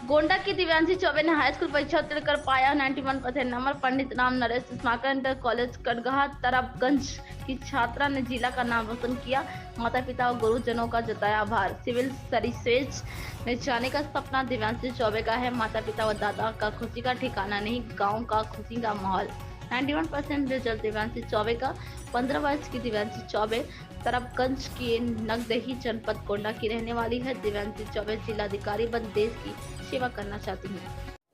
गोंडा की दिव्यांशी चौबे ने high school परीक्षा उत्तीर्ण कर पाया 91% नंबर। पंडित राम नरेश स्मारक इंटर कॉलेज कटगहा तरबगंज की छात्रा ने जिला का नाम रोशन किया। माता पिता और गुरुजनों का जताया आभार। सिविल सर्विसेज में जाने का सपना दिव्यांशी चौबे का है। माता पिता व दादा का खुशी का ठिकाना नहीं, गाँव का खुशी का माहौल। 91% रिजल्ट दिव्यांशी चौबे का। 15 वर्ष की दिव्यांशी चौबे तरबगंज की नगदही जनपद गोंडा की रहने वाली है। दिव्यांशी चौबे जिलाधिकारी बन देश की सेवा करना चाहती हूँ।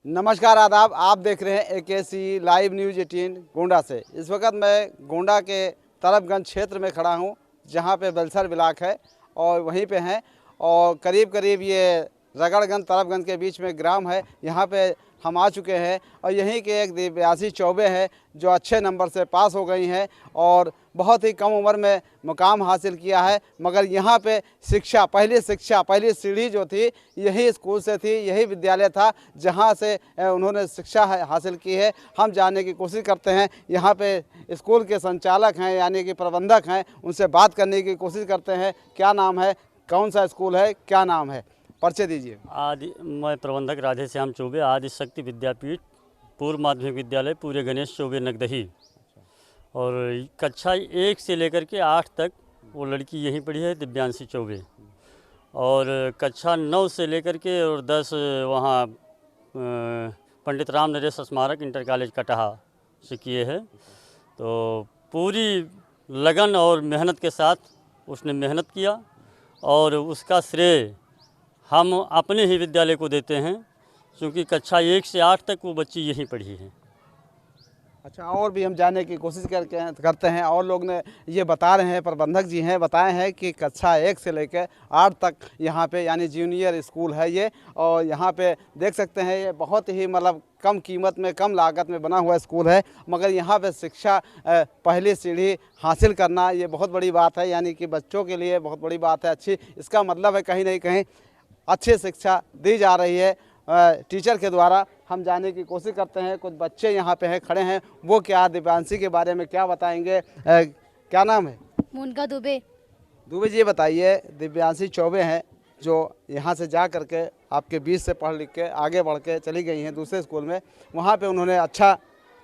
नमस्कार, आदाब। आप देख रहे हैं एकेसी लाइव न्यूज़ 18 गोंडा से। इस वक्त मैं गोंडा के तरबगंज क्षेत्र में खड़ा हूं, जहां पे बलसर ब्लॉक है और वहीं पे हैं और करीब करीब ये रगड़गंज तरबगंज के बीच में ग्राम है। यहां पे हम आ चुके हैं और यहीं के एक दिव्यांशी चौबे हैं जो अच्छे नंबर से पास हो गई हैं और बहुत ही कम उम्र में मुकाम हासिल किया है। मगर यहाँ पे पहली सीढ़ी जो थी यही स्कूल से थी, यही विद्यालय था जहाँ से उन्होंने शिक्षा हासिल की है। हम जानने की कोशिश करते हैं, यहाँ पे स्कूल के संचालक हैं यानी कि प्रबंधक हैं, उनसे बात करने की कोशिश करते हैं। क्या नाम है, कौन सा स्कूल है, क्या नाम है, परिचय दीजिए। मैं प्रबंधक राधेश्याम चौबे, आदि शक्ति विद्यापीठ पूर्व माध्यमिक विद्यालय पूरे गणेश चौबे नगदही। और कक्षा 1 से लेकर के 8 तक वो लड़की यहीं पढ़ी है, दिव्यांशी चौबे। और कक्षा 9 से लेकर के और 10 वहाँ पंडित राम नरेश स्मारक इंटर कॉलेज कटहा से किए हैं। तो पूरी लगन और मेहनत के साथ उसने मेहनत किया और उसका श्रेय हम अपने ही विद्यालय को देते हैं, क्योंकि कक्षा 1 से 8 तक वो बच्ची यहीं पढ़ी है। अच्छा, और भी हम जानने की कोशिश करते हैं और लोग ने ये बता रहे हैं, प्रबंधक जी हैं, बताए हैं कि कक्षा 1 से लेकर 8 तक यहाँ पे यानी जूनियर स्कूल है ये। और यहाँ पे देख सकते हैं ये बहुत ही मतलब कम कीमत में, कम लागत में बना हुआ स्कूल है। मगर यहाँ पे शिक्षा पहली सीढ़ी हासिल करना ये बहुत बड़ी बात है, यानी कि बच्चों के लिए बहुत बड़ी बात है। अच्छी, इसका मतलब है कहीं नहीं कहीं अच्छी शिक्षा दी जा रही है टीचर के द्वारा। हम जानने की कोशिश करते हैं, कुछ बच्चे यहाँ पे हैं, खड़े हैं, वो क्या दिव्यांशी के बारे में क्या बताएंगे। क्या नाम है? मुनका दुबे। दुबे जी, बताइए, दिव्यांशी चौबे हैं जो यहाँ से जा करके आपके बीच से पढ़ लिख के आगे बढ़ के चली गई हैं दूसरे स्कूल में। वहाँ पे उन्होंने अच्छा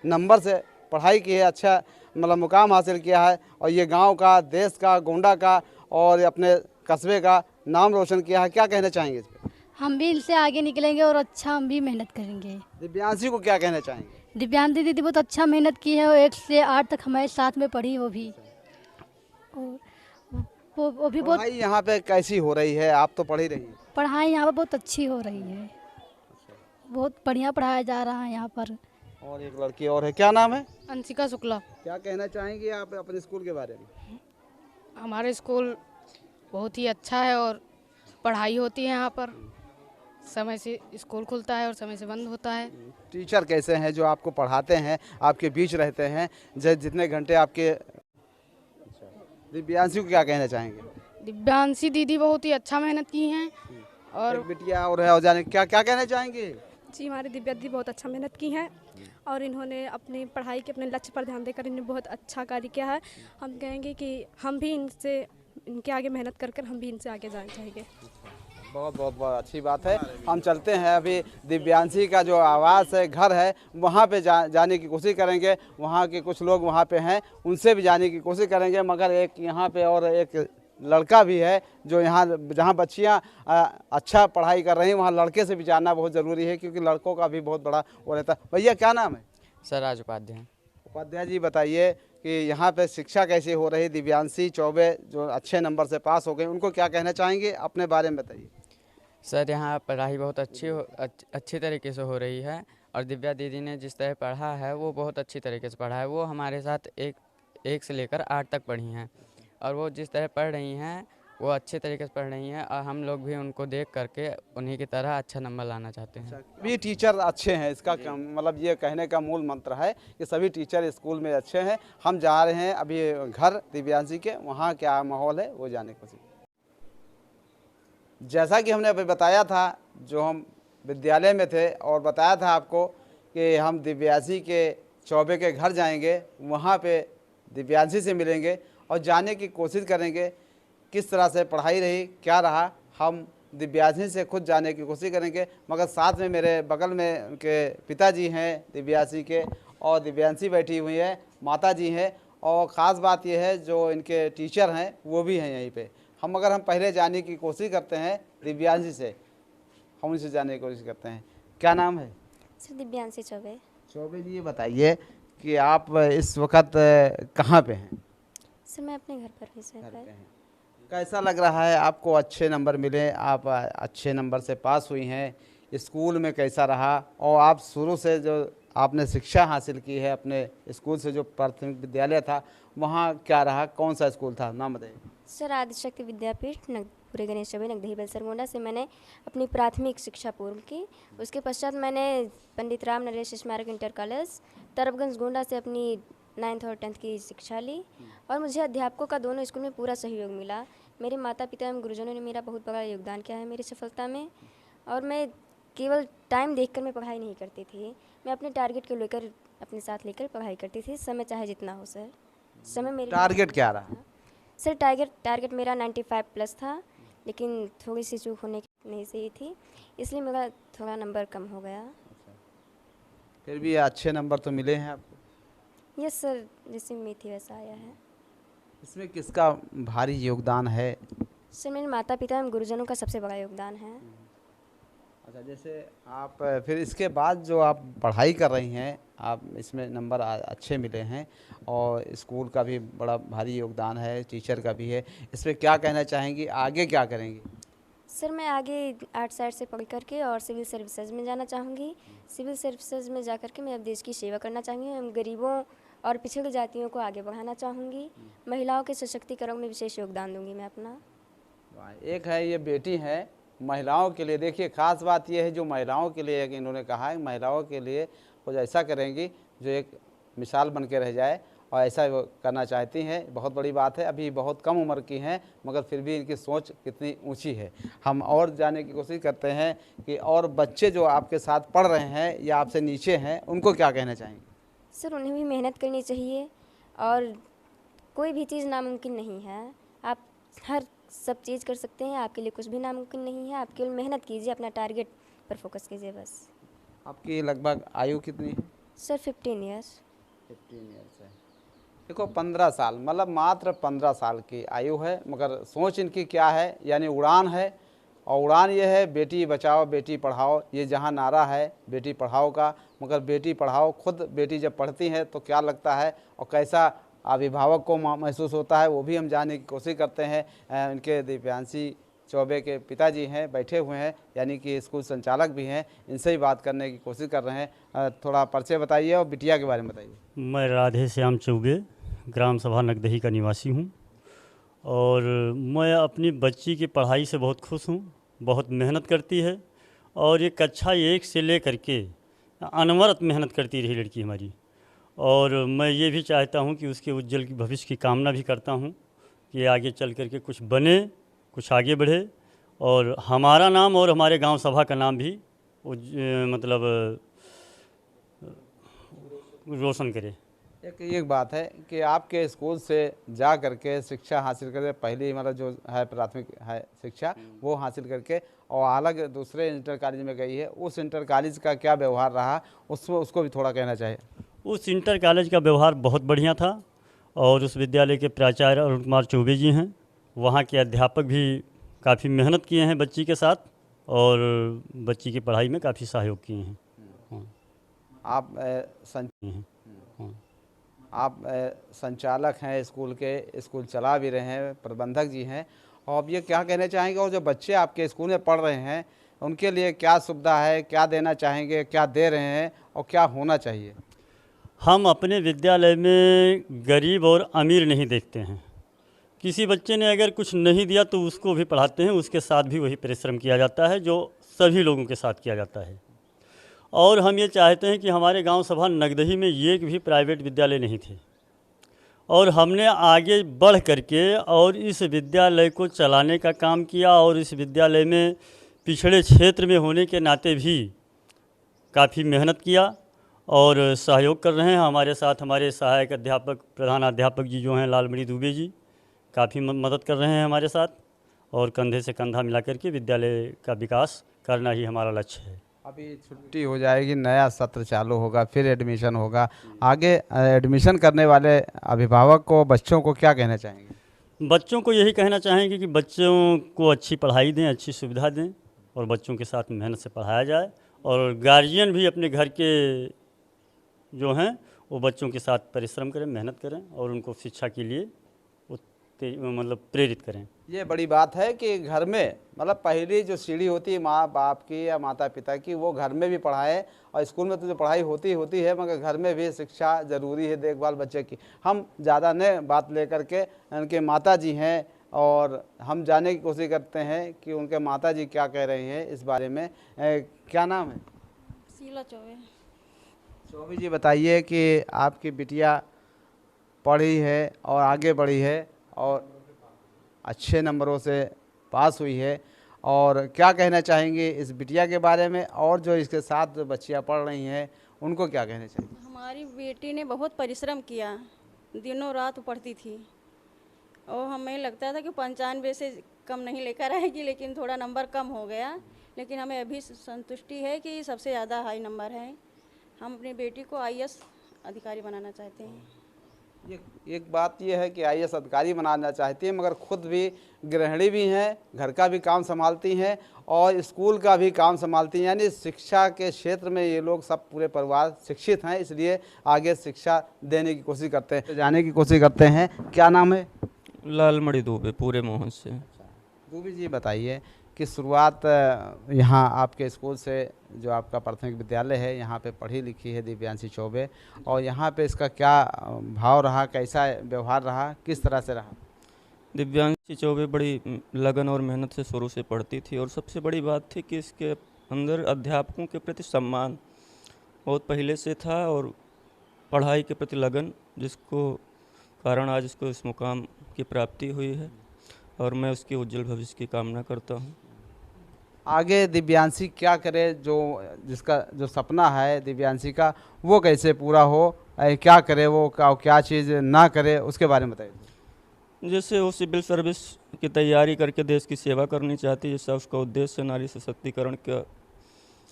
नंबर से पढ़ाई की है, अच्छा मतलब मुकाम हासिल किया है और ये गाँव का, देश का, गोंडा का और अपने कस्बे का नाम रोशन किया है। क्या कहना चाहेंगे इस पर? हम भी इनसे आगे निकलेंगे और अच्छा हम भी मेहनत करेंगे। दिव्यांशी को क्या कहना चाहेंगे? दिव्यांशी दीदी बहुत अच्छा मेहनत की है और 1 से 8 तक हमारे साथ में पढ़ी वो भी। और वो भी बहुत पढ़ाई यहाँ पे कैसी हो रही है? आप तो पढ़ ही रही हैं। पढ़ाई यहाँ पर बहुत अच्छी हो रही है, बहुत बढ़िया पढ़ाया जा रहा है यहाँ पर। और एक लड़की और है, क्या नाम है? अंशिका शुक्ला। क्या कहना चाहेंगे आप अपने स्कूल के बारे में? हमारे स्कूल बहुत ही अच्छा है और पढ़ाई होती है यहाँ पर। समय से स्कूल खुलता है और समय से बंद होता है। टीचर कैसे हैं जो आपको पढ़ाते हैं, आपके बीच रहते हैं, जितने घंटे आपके? दिव्यांशी को क्या कहना चाहेंगे? दिव्यांशी दीदी बहुत ही अच्छा मेहनत की हैं और एक बिटिया और है, और जाने क्या क्या कहना चाहेंगे? जी, हमारी दिव्या दी बहुत अच्छा मेहनत की है और इन्होंने अपनी पढ़ाई के अपने लक्ष्य पर ध्यान देकर इन्होंने बहुत अच्छा कार्य किया है। हम कहेंगे कि हम भी इनके आगे मेहनत कर हम भी इनसे आगे जाना चाहेंगे। बहुत बहुत बहुत अच्छी बात है। हम चलते हैं, अभी दिव्यांशी का जो आवास है, घर है, वहाँ पे जाने की कोशिश करेंगे। वहाँ के कुछ लोग वहाँ पे हैं, उनसे भी जाने की कोशिश करेंगे। मगर एक यहाँ पे और एक लड़का भी है जो यहाँ, जहाँ बच्चियाँ अच्छा पढ़ाई कर रही हैं वहाँ लड़के से भी जानना बहुत ज़रूरी है, क्योंकि लड़कों का भी बहुत बड़ा वो रहता है। भैया, क्या नाम है? सर, राज उपाध्याय। उपाध्याय जी, बताइए कि यहाँ पे शिक्षा कैसी हो रही? दिव्यांशी चौबे जो अच्छे नंबर से पास हो गए, उनको क्या कहना चाहेंगे, अपने बारे में बताइए। सर, यहाँ पढ़ाई बहुत अच्छी तरीके से हो रही है और दिव्या दीदी ने जिस तरह पढ़ा है वो बहुत अच्छी तरीके से पढ़ा है। वो हमारे साथ एक से लेकर 8 तक पढ़ी हैं और वो जिस तरह पढ़ रही हैं वो अच्छे तरीके से पढ़ रही हैं और हम लोग भी उनको देख करके उन्हीं की तरह अच्छा नंबर लाना चाहते हैं। सभी टीचर अच्छे हैं, इसका मतलब ये कहने का मूल मंत्र है कि सभी टीचर स्कूल में अच्छे हैं। हम जा रहे हैं अभी घर दिव्यांशी के, वहाँ क्या माहौल है वो जाने को। जैसा कि हमने अभी बताया था, जो हम विद्यालय में थे और बताया था आपको कि हम दिव्यांशी के चौबे के घर जाएंगे, वहाँ पे दिव्यांशी से मिलेंगे और जानने की कोशिश करेंगे किस तरह से पढ़ाई रही, क्या रहा। हम दिव्यांशी से खुद जाने की कोशिश करेंगे, मगर साथ में मेरे बगल में उनके पिताजी हैं दिव्यांशी के, और दिव्यांशी बैठी हुई है, माता जी हैं, और ख़ास बात यह है जो इनके टीचर हैं वो भी हैं यहीं पे। हम पहले जाने की कोशिश करते हैं दिव्यांशी से, हम उनसे जानने की कोशिश करते हैं। क्या नाम है? सर दिव्यांशी चौबे। चौबे जी, ये बताइए कि आप इस वक्त कहाँ पे हैं? सर मैं अपने घर पर हूँ इस घर वक्त। पे हैं। कैसा लग रहा है आपको? अच्छे नंबर मिले, आप अच्छे नंबर से पास हुई हैं, स्कूल में कैसा रहा? और आप शुरू से जो आपने शिक्षा हासिल की है अपने स्कूल से, जो प्राथमिक विद्यालय था वहाँ क्या रहा, कौन सा स्कूल था, नाम बताइए। सर आदिशक्ति विद्यापीठ पूरे गणेश चौबे नगदही बेलसर गोंडा से मैंने अपनी प्राथमिक शिक्षा पूर्ण की। उसके पश्चात मैंने पंडित राम नरेश स्मारक इंटर कॉलेज तरबगंज गोंडा से अपनी 9th और 10th की शिक्षा ली, और मुझे अध्यापकों का दोनों स्कूल में पूरा सहयोग मिला। मेरे माता पिता एवं गुरुजनों ने मेरा बहुत बड़ा योगदान किया है मेरी सफलता में, और मैं केवल टाइम देखकर मैं पढ़ाई नहीं करती थी, मैं अपने टारगेट को लेकर अपने साथ लेकर पढ़ाई करती थी, समय चाहे जितना हो सर। समय मेरे टारगेट क्या रहा? सर टारगेट मेरा 95+ था, लेकिन थोड़ी सी चूक होने की नहीं सही थी, इसलिए मेरा थोड़ा नंबर कम हो गया। फिर भी अच्छे नंबर तो मिले हैं आपको। यस सर, जैसी उम्मीद थी वैसा आया है। इसमें किसका भारी योगदान है? सर मेरे माता पिता एवं गुरुजनों का सबसे बड़ा योगदान है। अच्छा, जैसे आप फिर इसके बाद जो आप पढ़ाई कर रही हैं, आप इसमें नंबर अच्छे मिले हैं, और स्कूल का भी बड़ा भारी योगदान है, टीचर का भी है, इस पर क्या कहना चाहेंगी? आगे क्या करेंगी? सर मैं आगे आर्ट साइड से पढ़ करके और सिविल सर्विसेज में जाना चाहूँगी। सिविल सर्विसेज में जा करके मैं अब देश की सेवा करना चाहूँगी, हम गरीबों और पिछड़ी जातियों को आगे बढ़ाना चाहूँगी, महिलाओं के सशक्तिकरण में विशेष योगदान दूंगी मैं अपना। एक है ये बेटी है महिलाओं के लिए, देखिए खास बात ये है जो महिलाओं के लिए इन्होंने कहा है, महिलाओं के लिए कुछ ऐसा करेंगी जो एक मिसाल बन के रह जाए, और ऐसा वो करना चाहती हैं। बहुत बड़ी बात है, अभी बहुत कम उम्र की हैं, मगर फिर भी इनकी सोच कितनी ऊंची है। हम और जानने की कोशिश करते हैं कि और बच्चे जो आपके साथ पढ़ रहे हैं या आपसे नीचे हैं, उनको क्या कहना चाहेंगे? सर उन्हें भी मेहनत करनी चाहिए, और कोई भी चीज़ नामुमकिन नहीं है, आप हर सब चीज़ कर सकते हैं, आपके लिए कुछ भी नामुमकिन नहीं है, आप केवल मेहनत कीजिए, अपना टारगेट पर फोकस कीजिए बस। आपकी लगभग आयु कितनी है? Sir 15 years. 15 ईयर्स है। देखो 15 साल, मतलब मात्र 15 साल की आयु है, मगर सोच इनकी क्या है, यानी उड़ान है, और उड़ान ये है बेटी बचाओ बेटी पढ़ाओ, ये जहाँ नारा है बेटी पढ़ाओ का, मगर बेटी पढ़ाओ, खुद बेटी जब पढ़ती है तो क्या लगता है और कैसा अभिभावक को महसूस होता है, वो भी हम जानने की कोशिश करते हैं। इनके दिव्यांशी चौबे के पिताजी हैं, बैठे हुए हैं, यानी कि स्कूल संचालक भी हैं, इनसे ही बात करने की कोशिश कर रहे हैं। थोड़ा परिचय बताइए और बिटिया के बारे में बताइए। मैं राधे श्याम चौबे ग्राम सभा नगदही का निवासी हूँ, और मैं अपनी बच्ची की पढ़ाई से बहुत खुश हूँ, बहुत मेहनत करती है, और ये कक्षा 1 से लेकर के अनवरत मेहनत करती रही लड़की हमारी, और मैं ये भी चाहता हूँ कि उसके उज्जवल की भविष्य की कामना भी करता हूँ कि आगे चल कर के कुछ बने, कुछ आगे बढ़े, और हमारा नाम और हमारे गांव सभा का नाम भी मतलब रोशन करे। एक बात है कि आपके स्कूल से जा करके शिक्षा हासिल करके, पहली मतलब जो है प्राथमिक है शिक्षा वो हासिल करके, और अलग दूसरे इंटर कॉलेज में गई है, उस इंटर कॉलेज का क्या व्यवहार रहा, उसको भी थोड़ा कहना चाहिए। उस इंटर कॉलेज का व्यवहार बहुत बढ़िया था, और उस विद्यालय के प्राचार्य अरुण कुमार चौबे जी हैं, वहाँ के अध्यापक भी काफ़ी मेहनत किए हैं बच्ची के साथ, और बच्ची की पढ़ाई में काफ़ी सहयोग किए हैं। आप संचालक हैं स्कूल के, स्कूल चला भी रहे हैं, प्रबंधक जी हैं, और अब ये क्या कहना चाहेंगे, और जो बच्चे आपके स्कूल में पढ़ रहे हैं उनके लिए क्या सुविधा है, क्या देना चाहेंगे, क्या दे रहे हैं और क्या होना चाहिए? हम अपने विद्यालय में गरीब और अमीर नहीं देखते हैं। किसी बच्चे ने अगर कुछ नहीं दिया तो उसको भी पढ़ाते हैं, उसके साथ भी वही परिश्रम किया जाता है जो सभी लोगों के साथ किया जाता है। और हम ये चाहते हैं कि हमारे गांव सभा नगदही में एक भी प्राइवेट विद्यालय नहीं थे, और हमने आगे बढ़ करके और इस विद्यालय को चलाने का काम किया, और इस विद्यालय में पिछड़े क्षेत्र में होने के नाते भी काफ़ी मेहनत किया और सहयोग कर रहे हैं। हमारे साथ हमारे सहायक अध्यापक, प्रधान अध्यापक जी जो हैं लालमणि दुबे जी, काफ़ी मदद कर रहे हैं हमारे साथ, और कंधे से कंधा मिला करके विद्यालय का विकास करना ही हमारा लक्ष्य है। अभी छुट्टी हो जाएगी, नया सत्र चालू होगा, फिर एडमिशन होगा। आगे एडमिशन करने वाले अभिभावक को, बच्चों को क्या कहना चाहेंगे? बच्चों को यही कहना चाहेंगे कि बच्चों को अच्छी पढ़ाई दें, अच्छी सुविधा दें और बच्चों के साथ मेहनत से पढ़ाया जाए। और गार्जियन भी अपने घर के जो हैं वो बच्चों के साथ परिश्रम करें, मेहनत करें और उनको शिक्षा के लिए मतलब प्रेरित करें। ये बड़ी बात है कि घर में मतलब पहली जो सीढ़ी होती है माँ बाप की या माता पिता की, वो घर में भी पढ़ाएं। और स्कूल में तो जो पढ़ाई होती है, मगर घर में भी शिक्षा ज़रूरी है, देखभाल बच्चे की। हम ज़्यादा न बात लेकर के उनके माता जी हैं और हम जानने की कोशिश करते हैं कि उनके माता जी क्या कह रही हैं इस बारे में। क्या नाम है? शीला चौबे। चौबे जी, बताइए कि आपकी बिटिया पढ़ी है और आगे बढ़ी है और अच्छे नंबरों से पास हुई है, और क्या कहना चाहेंगे इस बिटिया के बारे में, और जो इसके साथ जो बच्चियाँ पढ़ रही हैं उनको क्या कहना चाहिए? हमारी बेटी ने बहुत परिश्रम किया, दिनों रात पढ़ती थी और हमें लगता था कि 95 से कम नहीं लेकर आएगी, लेकिन थोड़ा नंबर कम हो गया। लेकिन हमें अभी संतुष्टि है कि सबसे ज़्यादा हाई नंबर है। हम अपनी बेटी को IAS अधिकारी बनाना चाहते हैं। एक बात ये है कि IAS अधिकारी बनाना चाहती हैं, मगर खुद भी गृहिणी भी हैं, घर का भी काम संभालती हैं और स्कूल का भी काम संभालती हैं। यानी शिक्षा के क्षेत्र में ये लोग सब पूरे परिवार शिक्षित हैं, इसलिए आगे शिक्षा देने की कोशिश करते हैं, जाने की कोशिश करते हैं। क्या नाम है? लालमणि दुबे, पूरे मोहन से। दुबे जी, बताइए कि शुरुआत यहाँ आपके स्कूल से, जो आपका प्राथमिक विद्यालय है, यहाँ पे पढ़ी लिखी है दिव्यांशी चौबे, और यहाँ पे इसका क्या भाव रहा, कैसा व्यवहार रहा, किस तरह से रहा? दिव्यांशी चौबे बड़ी लगन और मेहनत से शुरू से पढ़ती थी और सबसे बड़ी बात थी कि इसके अंदर अध्यापकों के प्रति सम्मान बहुत पहले से था और पढ़ाई के प्रति लगन, जिसको कारण आज इसको इस मुकाम की प्राप्ति हुई है और मैं उसके उज्जवल भविष्य की कामना करता हूँ। आगे दिव्यांशी क्या करे, जिसका जो सपना है दिव्यांशी का, वो कैसे पूरा हो, क्या करे वो, क्या चीज़ ना करे, उसके बारे में बताइए। जैसे वो सिविल सर्विस की तैयारी करके देश की सेवा करनी चाहती है, जैसा उसका उद्देश्य नारी सशक्तिकरण का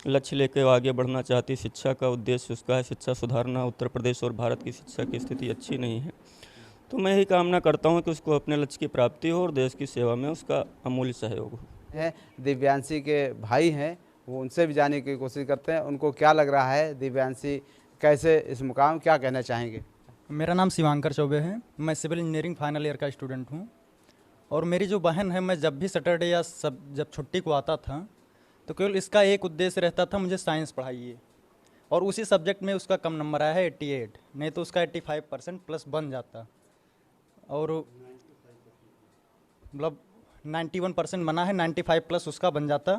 लक्ष्य लेकर आगे बढ़ना चाहती है। शिक्षा का उद्देश्य उसका है शिक्षा सुधारना। उत्तर प्रदेश और भारत की शिक्षा की स्थिति अच्छी नहीं है, तो मैं यही कामना करता हूँ कि उसको अपने लक्ष्य की प्राप्ति हो और देश की सेवा में उसका अमूल्य सहयोग हो। दिव्यांशी के भाई हैं, वो उनसे भी जानने की कोशिश करते हैं, उनको क्या लग रहा है, दिव्यांशी कैसे इस मुकाम, क्या कहना चाहेंगे? मेरा नाम शिवांकर चौबे है, मैं सिविल इंजीनियरिंग फाइनल ईयर का स्टूडेंट हूँ। और मेरी जो बहन है, मैं जब भी सैटरडे या जब छुट्टी को आता था तो केवल इसका एक उद्देश्य रहता था, मुझे साइंस पढ़ाइए, और उसी सब्जेक्ट में उसका कम नंबर आया है 88, नहीं तो उसका 85% प्लस बन जाता, और मतलब 91% बना है, 95 प्लस उसका बन जाता।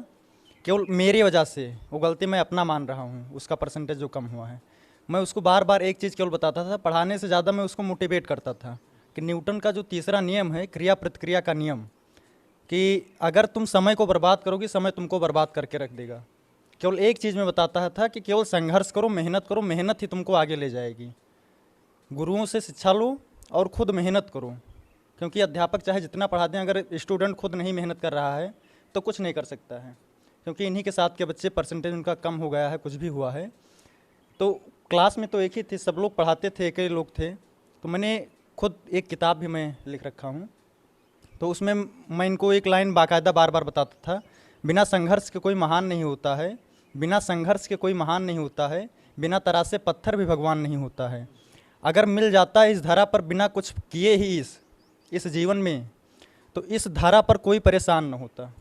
केवल मेरी वजह से, वो गलती मैं अपना मान रहा हूँ, उसका परसेंटेज जो कम हुआ है। मैं उसको बार बार एक चीज़ केवल बताता था, पढ़ाने से ज़्यादा मैं उसको मोटिवेट करता था कि न्यूटन का जो तीसरा नियम है, क्रिया प्रतिक्रिया का नियम, कि अगर तुम समय को बर्बाद करोगे, समय तुमको बर्बाद करके रख देगा। केवल एक चीज़ मैं बताता था कि केवल संघर्ष करो, मेहनत ही तुमको आगे ले जाएगी। गुरुओं से शिक्षा लो और ख़ुद मेहनत करो, क्योंकि अध्यापक चाहे जितना पढ़ा दें, अगर स्टूडेंट खुद नहीं मेहनत कर रहा है तो कुछ नहीं कर सकता है। क्योंकि इन्हीं के साथ के बच्चे परसेंटेज उनका कम हो गया है, कुछ भी हुआ है। तो क्लास में तो एक ही थे, सब लोग पढ़ाते थे, एक ही लोग थे। तो मैंने खुद एक किताब भी मैं लिख रखा हूँ, तो उसमें मैं इनको एक लाइन बाकायदा बार बार बताता था, बिना संघर्ष के कोई महान नहीं होता है, बिना संघर्ष के कोई महान नहीं होता है, बिना तरासे पत्थर भी भगवान नहीं होता है। अगर मिल जाता है इस धरा पर बिना कुछ किए ही इस जीवन में, तो इस धारा पर कोई परेशान न होता।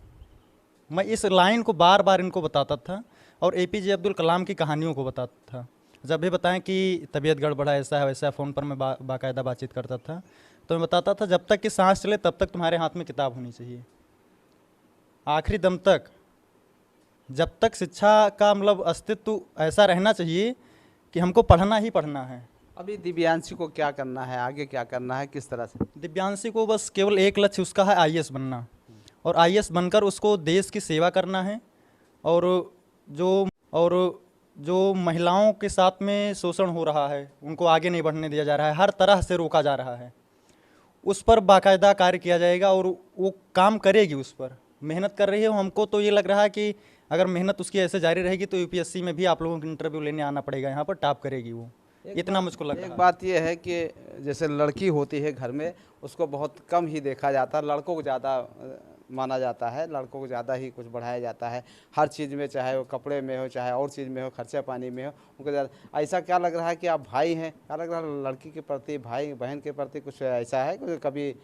मैं इस लाइन को बार बार इनको बताता था और APJ अब्दुल कलाम की कहानियों को बताता था। जब भी बताएं कि तबीयत गड़बड़ा ऐसा है वैसा है, फ़ोन पर मैं बाकायदा बातचीत करता था, तो मैं बताता था जब तक कि सांस चले तब तक तुम्हारे हाथ में किताब होनी चाहिए, आखिरी दम तक, जब तक शिक्षा का मतलब अस्तित्व ऐसा रहना चाहिए कि हमको पढ़ना ही पढ़ना है। अभी दिव्यांशी को क्या करना है, आगे क्या करना है, किस तरह से? दिव्यांशी को बस केवल एक लक्ष्य उसका है, IAS बनना, और IAS बनकर उसको देश की सेवा करना है। और जो महिलाओं के साथ में शोषण हो रहा है, उनको आगे नहीं बढ़ने दिया जा रहा है, हर तरह से रोका जा रहा है, उस पर बाकायदा कार्य किया जाएगा और वो काम करेगी, उस पर मेहनत कर रही है। हमको तो ये लग रहा है कि अगर मेहनत उसकी ऐसे जारी रहेगी तो यूपीएससी में भी आप लोगों को इंटरव्यू लेने आना पड़ेगा, यहाँ पर टॉप करेगी वो, इतना मुझको लग रहा है। एक बात ये है कि जैसे लड़की होती है घर में, उसको बहुत कम ही देखा जाता है, लड़कों को ज़्यादा माना जाता है, लड़कों को ज़्यादा ही कुछ बढ़ाया जाता है हर चीज़ में, चाहे वो कपड़े में हो, चाहे और चीज़ में हो, खर्चा पानी में हो, उनको ज़्यादा। ऐसा क्या लग रहा है कि आप भाई हैं, क्या लग रहा है लड़की के प्रति, भाई बहन के प्रति कुछ ऐसा है कुछ कभी?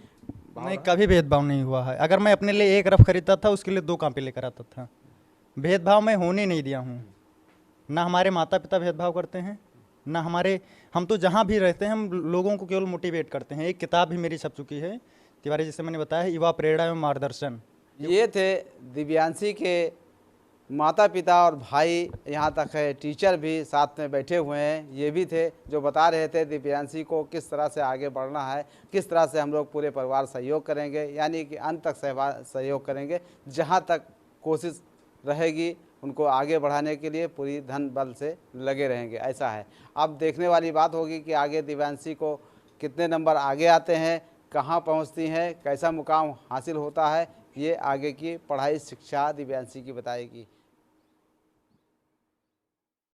नहीं, कभी भेदभाव नहीं हुआ है। अगर मैं अपने लिए एक रफ खरीदता था, उसके लिए 2 कांपे लेकर आता था। भेदभाव मैं होने नहीं दिया हूँ। ना हमारे माता पिता भेदभाव करते हैं, ना हमारे, हम तो जहाँ भी रहते हैं हम लोगों को केवल मोटिवेट करते हैं। एक किताब भी मेरी छप चुकी है तिवारी, जिसे मैंने बताया, युवा प्रेरणा एवं मार्गदर्शन। ये थे दिव्यांशी के माता पिता और भाई, यहाँ तक है टीचर भी साथ में बैठे हुए हैं। ये भी थे जो बता रहे थे दिव्यांशी को किस तरह से आगे बढ़ना है, किस तरह से हम लोग पूरे परिवार सहयोग करेंगे, यानी कि अंत तक सहयोग करेंगे, जहाँ तक कोशिश रहेगी उनको आगे बढ़ाने के लिए पूरी धन बल से लगे रहेंगे, ऐसा है। अब देखने वाली बात होगी कि आगे दिव्यांशी को कितने नंबर आगे आते हैं, कहाँ पहुँचती हैं, कैसा मुकाम हासिल होता है, ये आगे की पढ़ाई शिक्षा दिव्यांशी की बताएगी।